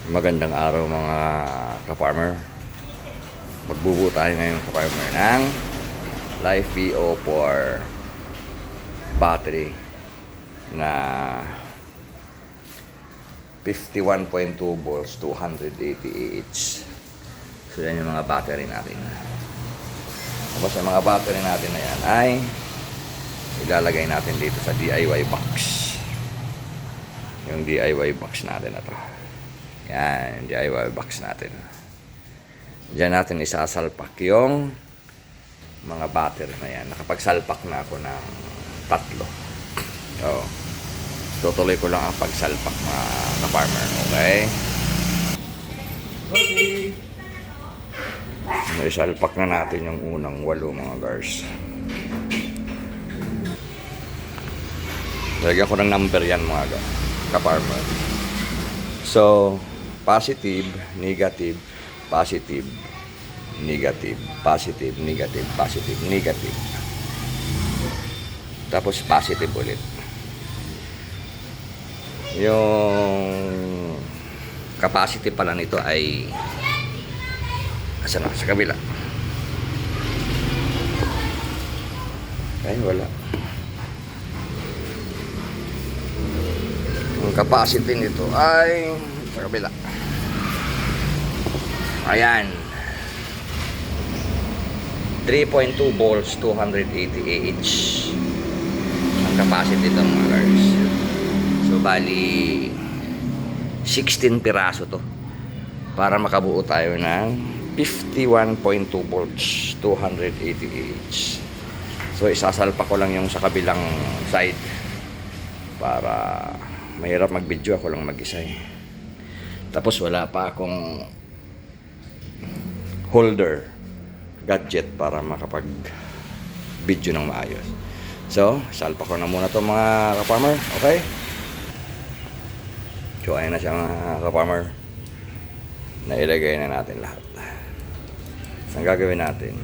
Magandang araw mga ka-farmer. Magbubuo tayo ngayon ka-farmer ng Life VO4 battery na 51.2 volts, 280 Ah. So yan yung mga battery natin. Tapos yung mga battery natin na yan ay ilalagay natin dito sa DIY box. Yung DIY box natin na to. Yan, DIY box natin. Diyan natin isasalpak yung mga battery na yan. Nakapagsalpak na ako ng 3. So, tutuloy ko lang ang pagsalpak mga ka-farmer. Okay? Isalpak na natin yung unang 8 mga guys. Lagyan ko ng number yan mga ka-farmer. So, positive, negative, positive, negative, positive, negative, positive, negative. Tapos positive ulit. Yung capacity pala nito ay asan na? Sa kabila. Ay, wala. Ang capacity nito ay sa kabila. Ayan. 3.2 volts, 280 Ah. Ang capacity nito mga guys. So, bali 16 piraso to para makabuo tayo ng 51.2 volts, 280 Ah. So, isasalpa ko lang yung sa kabilang side para mahirap mag-video, ako lang mag-isa eh. Tapos wala pa akong holder gadget para makapag-video ng maayos. So, salpa ko na muna to mga ka-farmer. Okay? So, ayun na siya mga ka-farmer. Nailagay na natin lahat. So, ang gagawin natin,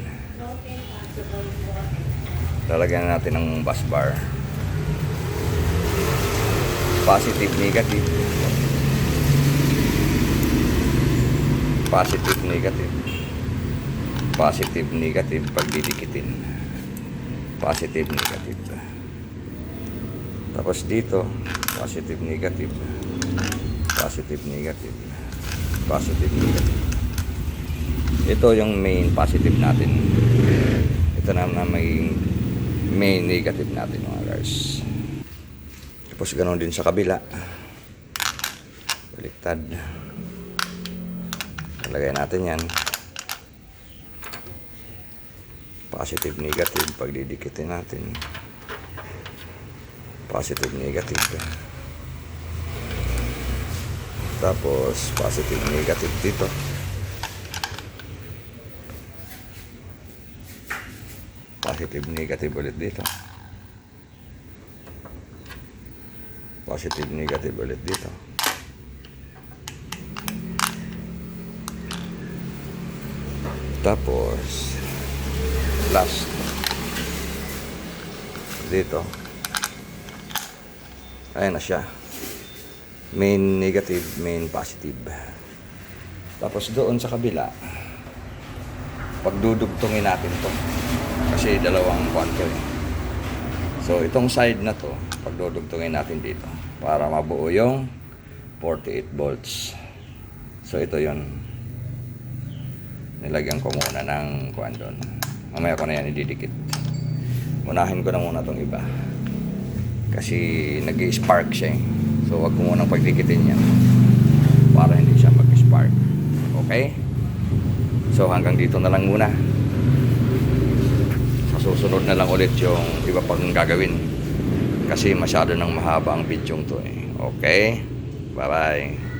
lalagyan na natin ng bus bar. Positive, negative. Positive, negative. Positive, negative. Pagdidikitin. Positive, negative. Tapos dito, positive, negative. Positive, negative. Positive, negative. Ito yung main positive natin. Ito na may main negative natin mga guys. Tapos ganoon din sa kabila. Baliktad. Lagay natin yan. Positive, negative. Pagdidikitin natin. Positive, negative. Tapos positive, negative dito. Positive, negative ulit dito. Positive, negative ulit dito. Tapos last dito. Ayan na siya. Main negative, main positive. Tapos doon sa kabila, pagdudugtungin natin to kasi dalawang kwanto eh. So itong side na to, pagdudugtungin natin dito para mabuo yung 48 volts. So ito yon. Nilagyan ko muna ng kuwan doon. Mamaya ko na yan ididikit. Unahin ko na muna tong iba. Kasi nag-spark siya eh. So wag ko munang pagdikitin yan para hindi siya mag-spark. Okay? So hanggang dito na lang muna. Sa susunod na lang ulit yung iba pang gagawin. Kasi masyado nang mahaba ang video to eh. Okay? Bye bye.